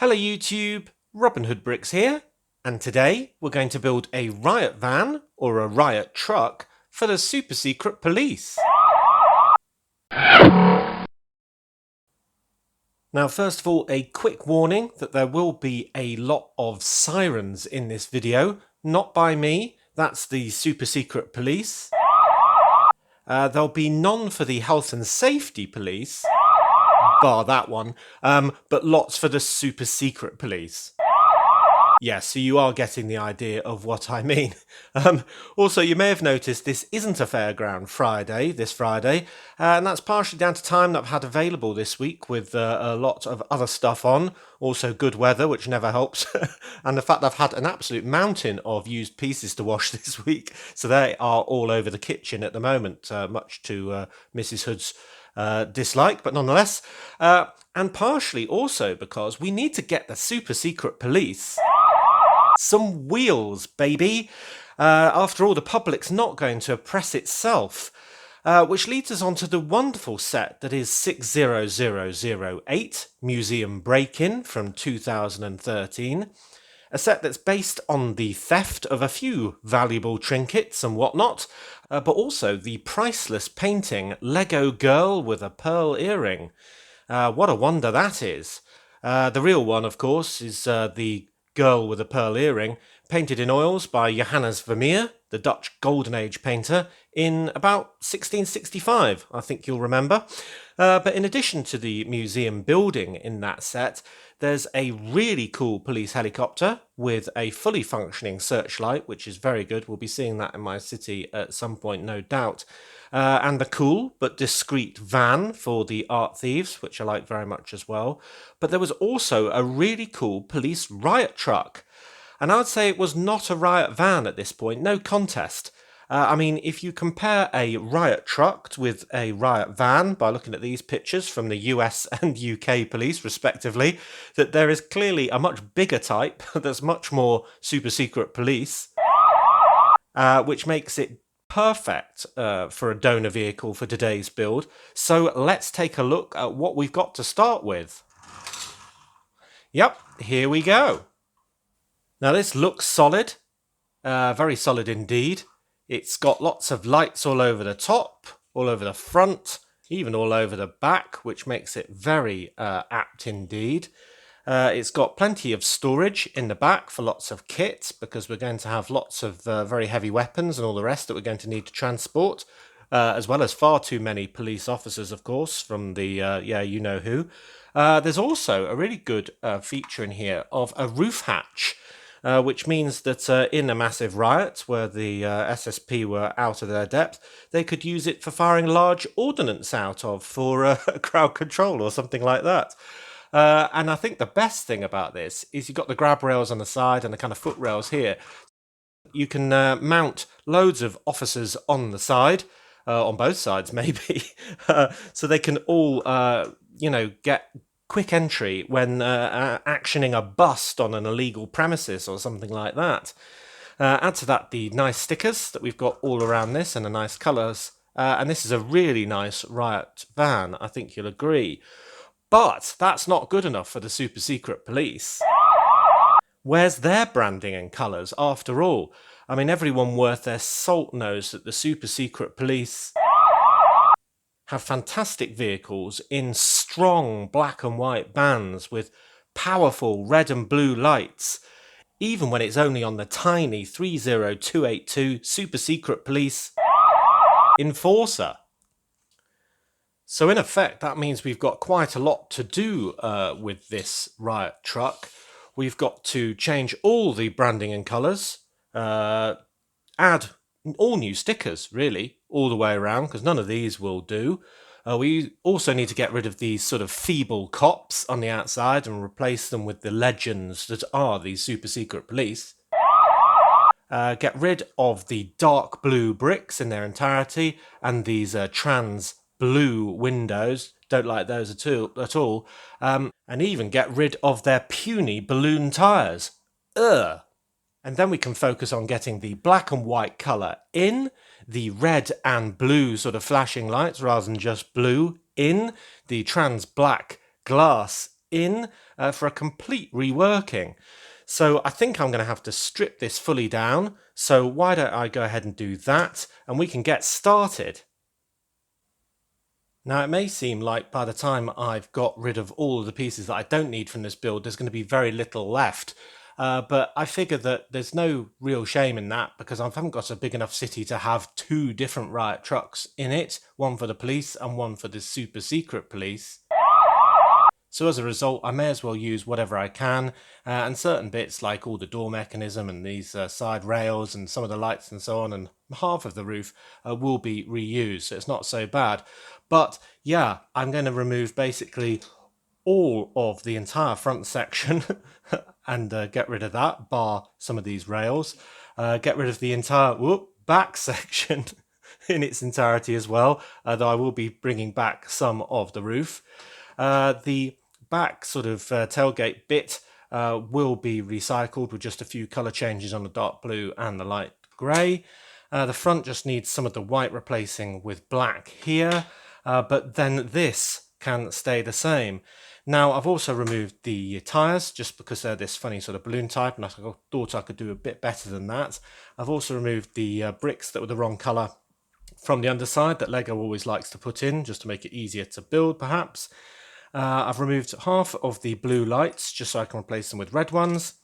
Hello YouTube, Robin Hood Bricks here, and today we're going to build a Riot van, or a Riot truck, for the super secret police. Now first of all, a quick warning that there will be a lot of sirens in this video, not by me, that's the super secret police. There'll be none for the health and safety police, bar that one, but lots for the super secret police. Yes, so you are getting the idea of what I mean. Also, you may have noticed this isn't a Fairground Friday, this Friday, and that's partially down to time that I've had available this week with a lot of other stuff on, also good weather, which never helps, and the fact that I've had an absolute mountain of used pieces to wash this week, so they are all over the kitchen at the moment, much to Mrs. Hood's dislike, but nonetheless, and partially also because we need to get the super secret police some wheels, baby. After all, the public's not going to oppress itself, which leads us on to the wonderful set that is 60008 Museum Break-In from 2013. A set that's based on the theft of a few valuable trinkets and whatnot, but also the priceless painting Lego Girl with a Pearl Earring. What a wonder that is. The real one, of course, is the Girl with a Pearl Earring, painted in oils by Johannes Vermeer, the Dutch Golden Age painter, in about 1665, I think you'll remember. But in addition to the museum building in that set, there's a really cool police helicopter with a fully functioning searchlight, which is very good. We'll be seeing that in my city at some point, no doubt. And the cool but discreet van for the art thieves, which I like very much as well. But there was also a really cool police riot truck. And I'd say it was not a riot van at this point, no contest. I mean, if you compare a riot truck with a riot van by looking at these pictures from the US and UK police respectively, that there is clearly a much bigger type that's much more super secret police, which makes it perfect for a donor vehicle for today's build. So let's take a look at what we've got to start with. Yep, here we go. Now this looks solid, very solid indeed. It's got lots of lights all over the top, all over the front, even all over the back, which makes it very apt indeed. It's got plenty of storage in the back for lots of kit, because we're going to have lots of very heavy weapons and all the rest that we're going to need to transport, as well as far too many police officers, of course, from the, yeah, you know who. There's also a really good feature in here of a roof hatch, which means that in a massive riot where the SSP were out of their depth, they could use it for firing large ordnance out of for crowd control or something like that. And I think the best thing about this is you've got the grab rails on the side and the kind of foot rails here. You can mount loads of officers on the side, on both sides maybe, so they can all, you know, get quick entry when actioning a bust on an illegal premises or something like that. Add to that the nice stickers that we've got all around this and the nice colours, and this is a really nice Riot van, I think you'll agree. But that's not good enough for the super secret police. Where's their branding and colours after all? I mean, everyone worth their salt knows that the super secret police have fantastic vehicles in strong black and white bands with powerful red and blue lights, even when it's only on the tiny 30282 super secret police Enforcer. So in effect, that means we've got quite a lot to do with this Riot truck. We've got to change all the branding and colours, add all new stickers, really, all the way around, because none of these will do. We also need to get rid of these sort of feeble cops on the outside and replace them with the legends that are these super secret police. Get rid of the dark blue bricks in their entirety and these trans blue windows, don't like those at all, and even get rid of their puny balloon tyres. Ugh. And then we can focus on getting the black and white colour in, the red and blue sort of flashing lights rather than just blue in, the trans black glass in for a complete reworking. So I think I'm going to have to strip this fully down. So why don't I go ahead and do that, and we can get started. Now, it may seem like by the time I've got rid of all of the pieces that I don't need from this build, there's going to be very little left. But I figure that there's no real shame in that, because I haven't got a big enough city to have two different Riot trucks in it, one for the police and one for the super secret police. So as a result, I may as well use whatever I can, and certain bits like all the door mechanism and these side rails and some of the lights and so on, and half of the roof will be reused, so it's not so bad. But yeah, I'm going to remove basically all of the entire front section and get rid of that, bar some of these rails. Get rid of the entire back section in its entirety as well, though I will be bringing back some of the roof. The back sort of tailgate bit will be recycled with just a few colour changes on the dark blue and the light grey. The front just needs some of the white replacing with black here, but then this can stay the same. Now, I've also removed the tyres just because they're this funny sort of balloon type, and I thought I could do a bit better than that. I've also removed the bricks that were the wrong colour from the underside that LEGO always likes to put in, just to make it easier to build, perhaps. I've removed half of the blue lights just so I can replace them with red ones.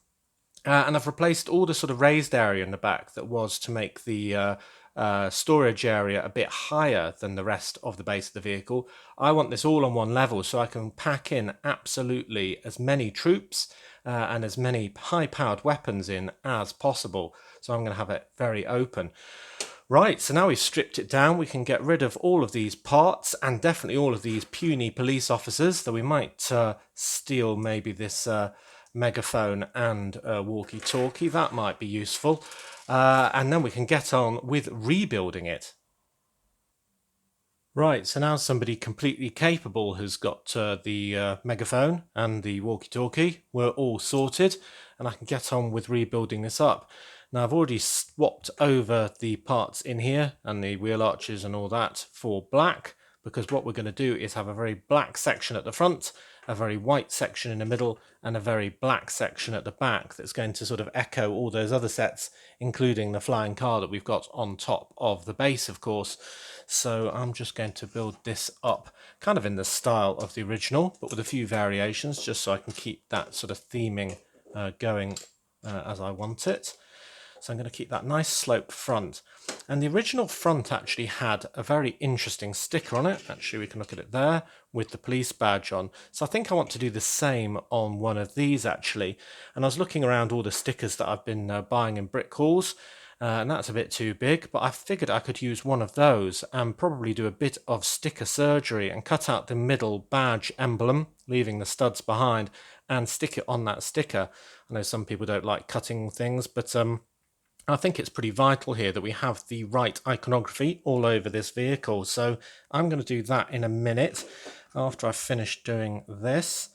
And I've replaced all the sort of raised area in the back that was to make the storage area a bit higher than the rest of the base of the vehicle. I want this all on one level so I can pack in absolutely as many troops and as many high-powered weapons in as possible. So I'm going to have it very open. Right, so now we've stripped it down, we can get rid of all of these parts and definitely all of these puny police officers, though we might steal maybe this megaphone and walkie-talkie. That might be useful. And then we can get on with rebuilding it. Right, so now somebody completely capable has got the megaphone and the walkie-talkie. We're all sorted, and I can get on with rebuilding this up. Now, I've already swapped over the parts in here and the wheel arches and all that for black, because what we're going to do is have a very black section at the front, a very white section in the middle, and a very black section at the back that's going to sort of echo all those other sets, including the flying car that we've got on top of the base, of course. So I'm just going to build this up kind of in the style of the original, but with a few variations, just so I can keep that sort of theming going as I want it. So I'm going to keep that nice sloped front. And the original front actually had a very interesting sticker on it. Actually, we can look at it there with the police badge on. So I think I want to do the same on one of these actually. And I was looking around all the stickers that I've been buying in brick halls. And that's a bit too big, but I figured I could use one of those and probably do a bit of sticker surgery and cut out the middle badge emblem, leaving the studs behind, and stick it on that sticker. I know some people don't like cutting things, but I think it's pretty vital here that we have the right iconography all over this vehicle. So I'm going to do that in a minute after I've finished doing this.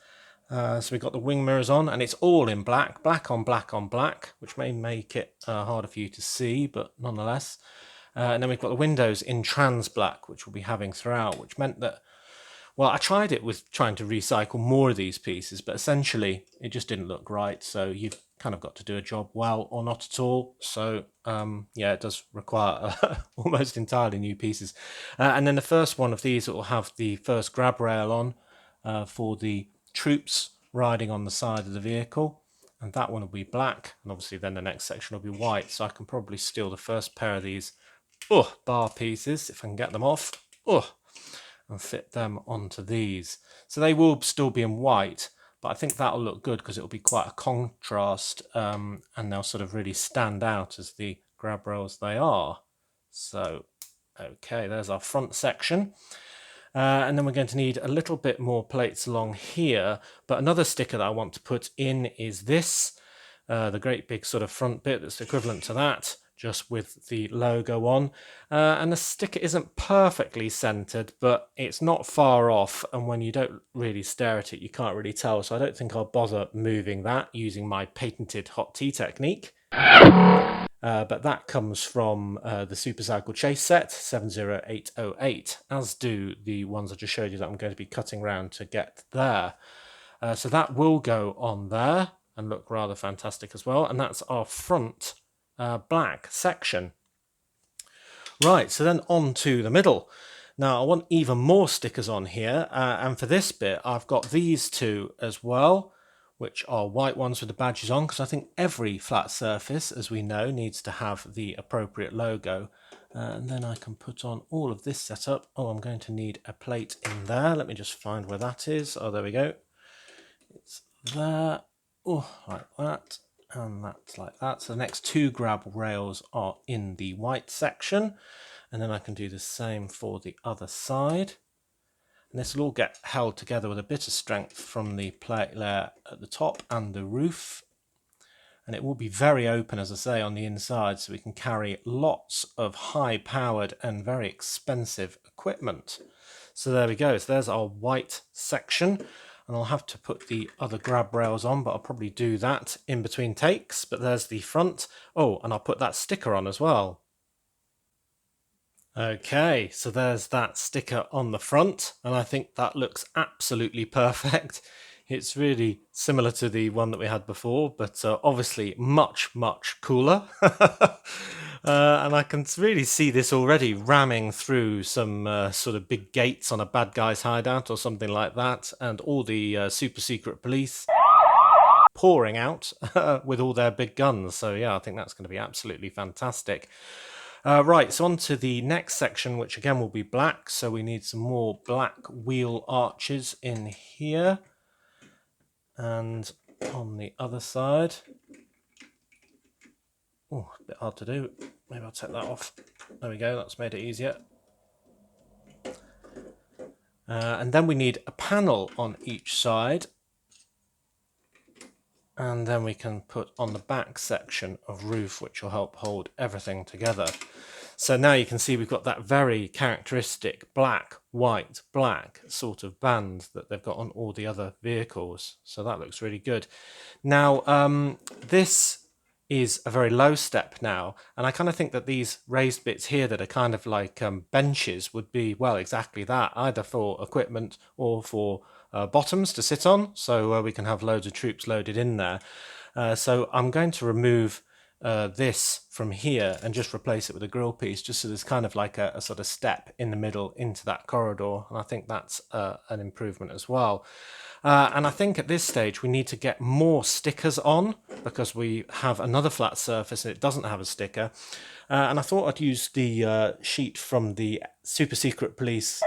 So we've got the wing mirrors on, and it's all in black, black on black on black, which may make it harder for you to see, but nonetheless. And then we've got the windows in trans black, which we'll be having throughout, which meant that, well, I tried it with trying to recycle more of these pieces, but essentially it just didn't look right. So you've kind of got to do a job well or not at all. So yeah, it does require almost entirely new pieces. And then the first one of these will have the first grab rail on for the troops riding on the side of the vehicle, and that one will be black, and obviously then the next section will be white. So I can probably steal the first pair of these bar pieces if I can get them off and fit them onto these. So they will still be in white, but I think that'll look good because it'll be quite a contrast, and they'll sort of really stand out as the grab rails they are. So okay, there's our front section. And then we're going to need a little bit more plates along here, but another sticker that I want to put in is this, the great big sort of front bit that's equivalent to that, just with the logo on. And the sticker isn't perfectly centered, but it's not far off, and when you don't really stare at it, you can't really tell, so I don't think I'll bother moving that using my patented hot tea technique. But that comes from the Super Cycle Chase set 70808, as do the ones I just showed you that I'm going to be cutting around to get there. So that will go on there and look rather fantastic as well. And that's our front black section. Right, so then on to the middle. Now I want even more stickers on here, and for this bit I've got these two as well, which are white ones with the badges on, because I think every flat surface, as we know, needs to have the appropriate logo. And then I can put on all of this setup. Oh, I'm going to need a plate in there. Let me just find where that is. Oh, there we go. It's there. Oh, like that. And that's like that. So the next two grab rails are in the white section. And then I can do the same for the other side. And this will all get held together with a bit of strength from the plate layer at the top and the roof. And it will be very open, as I say, on the inside, so we can carry lots of high-powered and very expensive equipment. So there we go. So there's our white section. And I'll have to put the other grab rails on, but I'll probably do that in between takes. But there's the front. Oh, and I'll put that sticker on as well. Okay, so there's that sticker on the front, and I think that looks absolutely perfect. It's really similar to the one that we had before, but obviously much cooler. And I can really see this already ramming through some sort of big gates on a bad guy's hideout or something like that, and all the super secret police pouring out with all their big guns. So yeah, I think that's going to be absolutely fantastic. Right, so on to the next section, which again will be black. So we need some more black wheel arches in here. And on the other side. Oh, a bit hard to do. Maybe I'll take that off. There we go, that's made it easier. And then we need a panel on each side. And then we can put on the back section of roof, which will help hold everything together. So now you can see we've got that very characteristic black, white, black sort of band that they've got on all the other vehicles. So that looks really good. Now, this is a very low step now, and I kind of think that these raised bits here that are kind of like benches would be, well, exactly that, either for equipment or for bottoms to sit on, so we can have loads of troops loaded in there. So I'm going to remove this from here and just replace it with a grill piece, just so there's kind of like a sort of step in the middle into that corridor, and I think that's an improvement as well. And I think at this stage we need to get more stickers on, because we have another flat surface and it doesn't have a sticker. And I thought I'd use the sheet from the Super Secret Police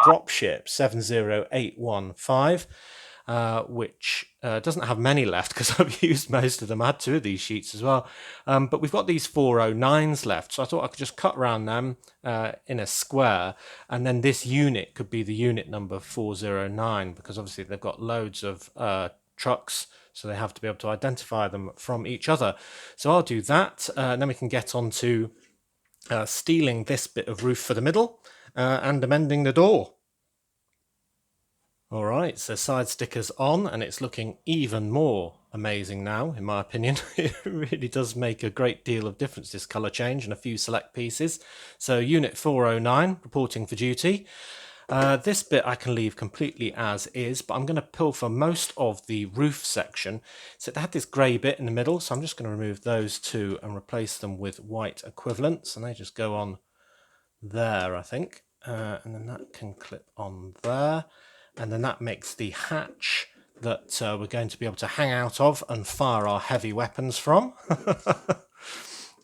dropship 70815, which doesn't have many left because I've used most of them. I had two of these sheets as well, but we've got these 409s left, so I thought I could just cut around them in a square, and then this unit could be the unit number 409, because obviously they've got loads of trucks, so they have to be able to identify them from each other. So I'll do that, and then we can get on to stealing this bit of roof for the middle and amending the door. Alright, so side stickers on, and it's looking even more amazing now, in my opinion. It really does make a great deal of difference, this colour change, and a few select pieces. So Unit 409, reporting for duty. This bit I can leave completely as is, but I'm going to pilfer most of the roof section. So it had this grey bit in the middle, so I'm just going to remove those two and replace them with white equivalents, and they just go on there, I think. And then that can clip on there. And then that makes the hatch that we're going to be able to hang out of and fire our heavy weapons from.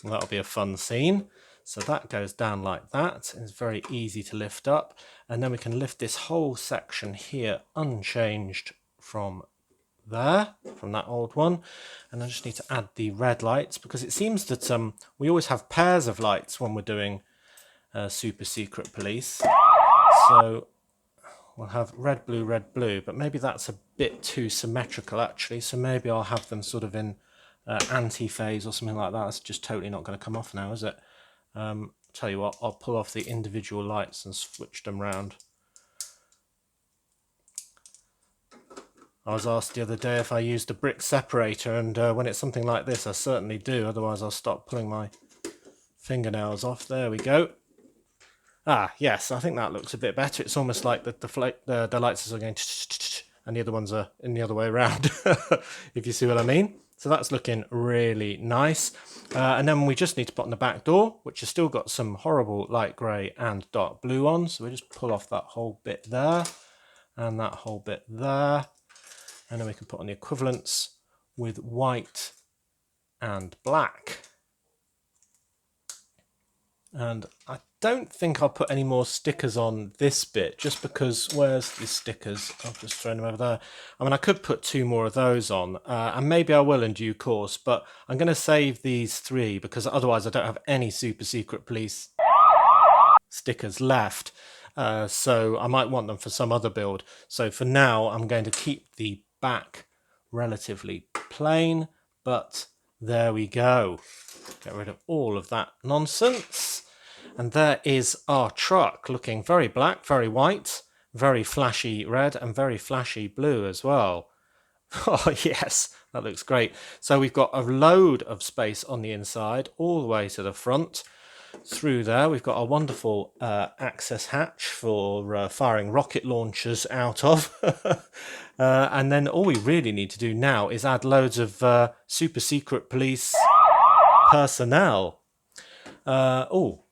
That'll be a fun scene. So that goes down like that. It's very easy to lift up. And then we can lift this whole section here unchanged from there, from that old one. And I just need to add the red lights, because it seems that we always have pairs of lights when we're doing Super Secret Police. So we'll have red, blue, but maybe that's a bit too symmetrical actually, so maybe I'll have them sort of in anti-phase or something like that. That's just totally not going to come off now, is it? Tell you what, I'll pull off the individual lights and switch them round. I was asked the other day if I used a brick separator, and when it's something like this I certainly do, otherwise I'll start pulling my fingernails off. There we go. Ah, yes, I think that looks a bit better. It's almost like the lights are going and the other ones are in the other way around, if you see what I mean. So that's looking really nice. And then we just need to put on the back door, which has still got some horrible light grey and dark blue on. So we just pull off that whole bit there and that whole bit there. And then we can put on the equivalents with white and black. And I don't think I'll put any more stickers on this bit, just because, where's the stickers? I've just thrown them over there. I mean, I could put 2 more of those on, and maybe I will in due course, but I'm going to save these 3 because otherwise I don't have any super secret police stickers left. So I might want them for some other build. So for now, I'm going to keep the back relatively plain, but there we go. Get rid of all of that nonsense. And there is our truck, looking very black, very white, very flashy red, and very flashy blue as well. Oh yes, that looks great. So we've got a load of space on the inside, all the way to the front. Through there, we've got a wonderful access hatch for firing rocket launchers out of. And then all we really need to do now is add loads of super secret police personnel. Oh,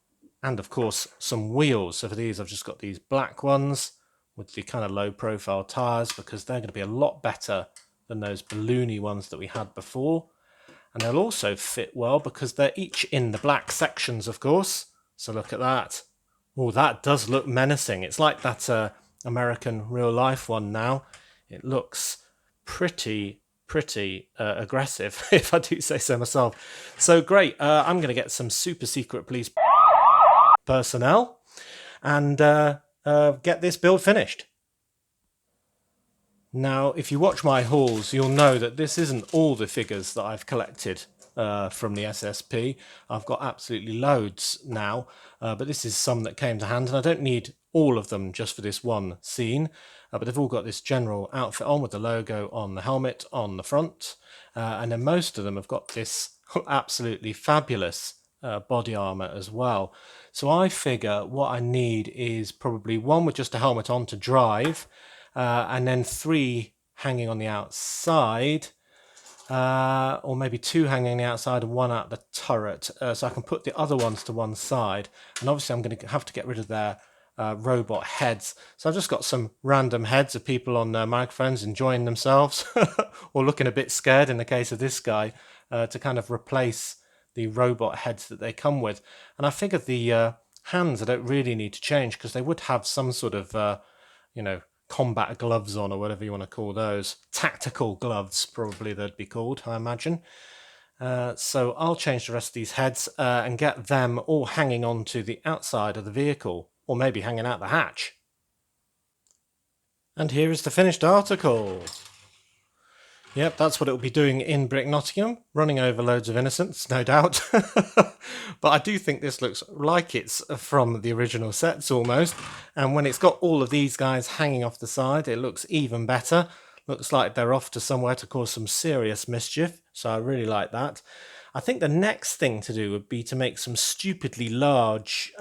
and of course some wheels. So for these, I've just got these black ones with the kind of low profile tires, because they're going to be a lot better than those balloony ones that we had before. And they'll also fit well because they're each in the black sections, of course. So look at that. Oh, that does look menacing. It's like that American real life one now. It looks pretty aggressive, if I do say so myself. So great. I'm going to get some super secret police personnel and get this build finished. Now, if you watch my hauls, you'll know that this isn't all the figures that I've collected from the SSP. I've got absolutely loads now, but this is some that came to hand, and I don't need all of them just for this one scene. But they've all got this general outfit on with the logo on the helmet on the front, and then most of them have got this absolutely fabulous body armor as well. So I figure what I need is probably one with just a helmet on to drive, and then 3 hanging on the outside, or maybe 2 hanging on the outside and 1 out the turret, so I can put the other ones to one side. And obviously I'm going to have to get rid of their robot heads. So I've just got some random heads of people on microphones enjoying themselves or looking a bit scared in the case of this guy, to kind of replace the robot heads that they come with. And I figured the hands I don't really need to change, because they would have some sort of combat gloves on, or whatever you want to call those. Tactical gloves, probably they'd be called, I imagine. So I'll change the rest of these heads and get them all hanging on to the outside of the vehicle, or maybe hanging out the hatch. And here is the finished article. Yep, that's what it will be doing in Brick Nottingham, running over loads of innocents, no doubt. But I do think this looks like it's from the original sets almost. And when it's got all of these guys hanging off the side, it looks even better. Looks like they're off to somewhere to cause some serious mischief. So I really like that. I think the next thing to do would be to make some stupidly large,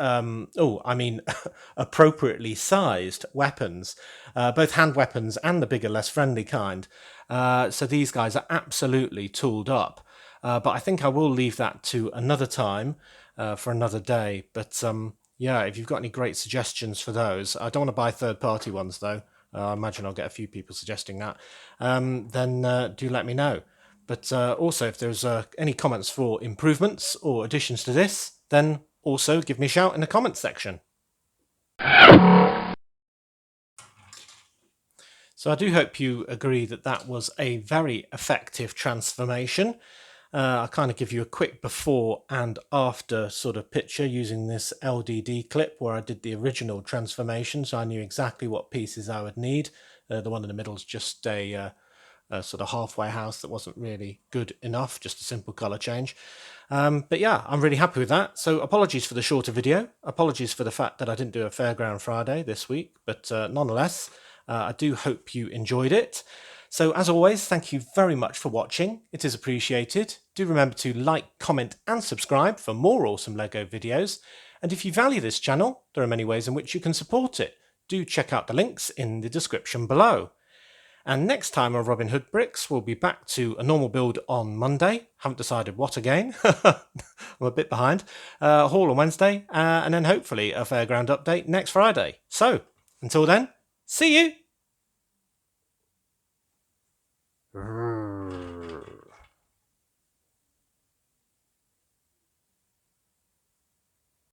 appropriately sized weapons, both hand weapons and the bigger, less friendly kind. So these guys are absolutely tooled up. But I think I will leave that to another time, for another day. But yeah, if you've got any great suggestions for those, I don't want to buy third-party ones though. I imagine I'll get a few people suggesting that. Then do let me know. But also, if there's any comments for improvements or additions to this, then also give me a shout in the comments section. So I do hope you agree that that was a very effective transformation. I'll kind of give you a quick before and after sort of picture using this LDD clip where I did the original transformation, so I knew exactly what pieces I would need. The one in the middle is just a sort of halfway house that wasn't really good enough, just a simple colour change. But yeah, I'm really happy with that. So apologies for the shorter video. Apologies for the fact that I didn't do a Fairground Friday this week, but nonetheless, I do hope you enjoyed it. So as always, thank you very much for watching. It is appreciated. Do remember to like, comment and subscribe for more awesome LEGO videos. And if you value this channel, there are many ways in which you can support it. Do check out the links in the description below. And next time on Robin Hood Bricks, we'll be back to a normal build on Monday. Haven't decided what again. I'm a bit behind. Haul on Wednesday, and then hopefully a Fairground update next Friday. So, until then, see you!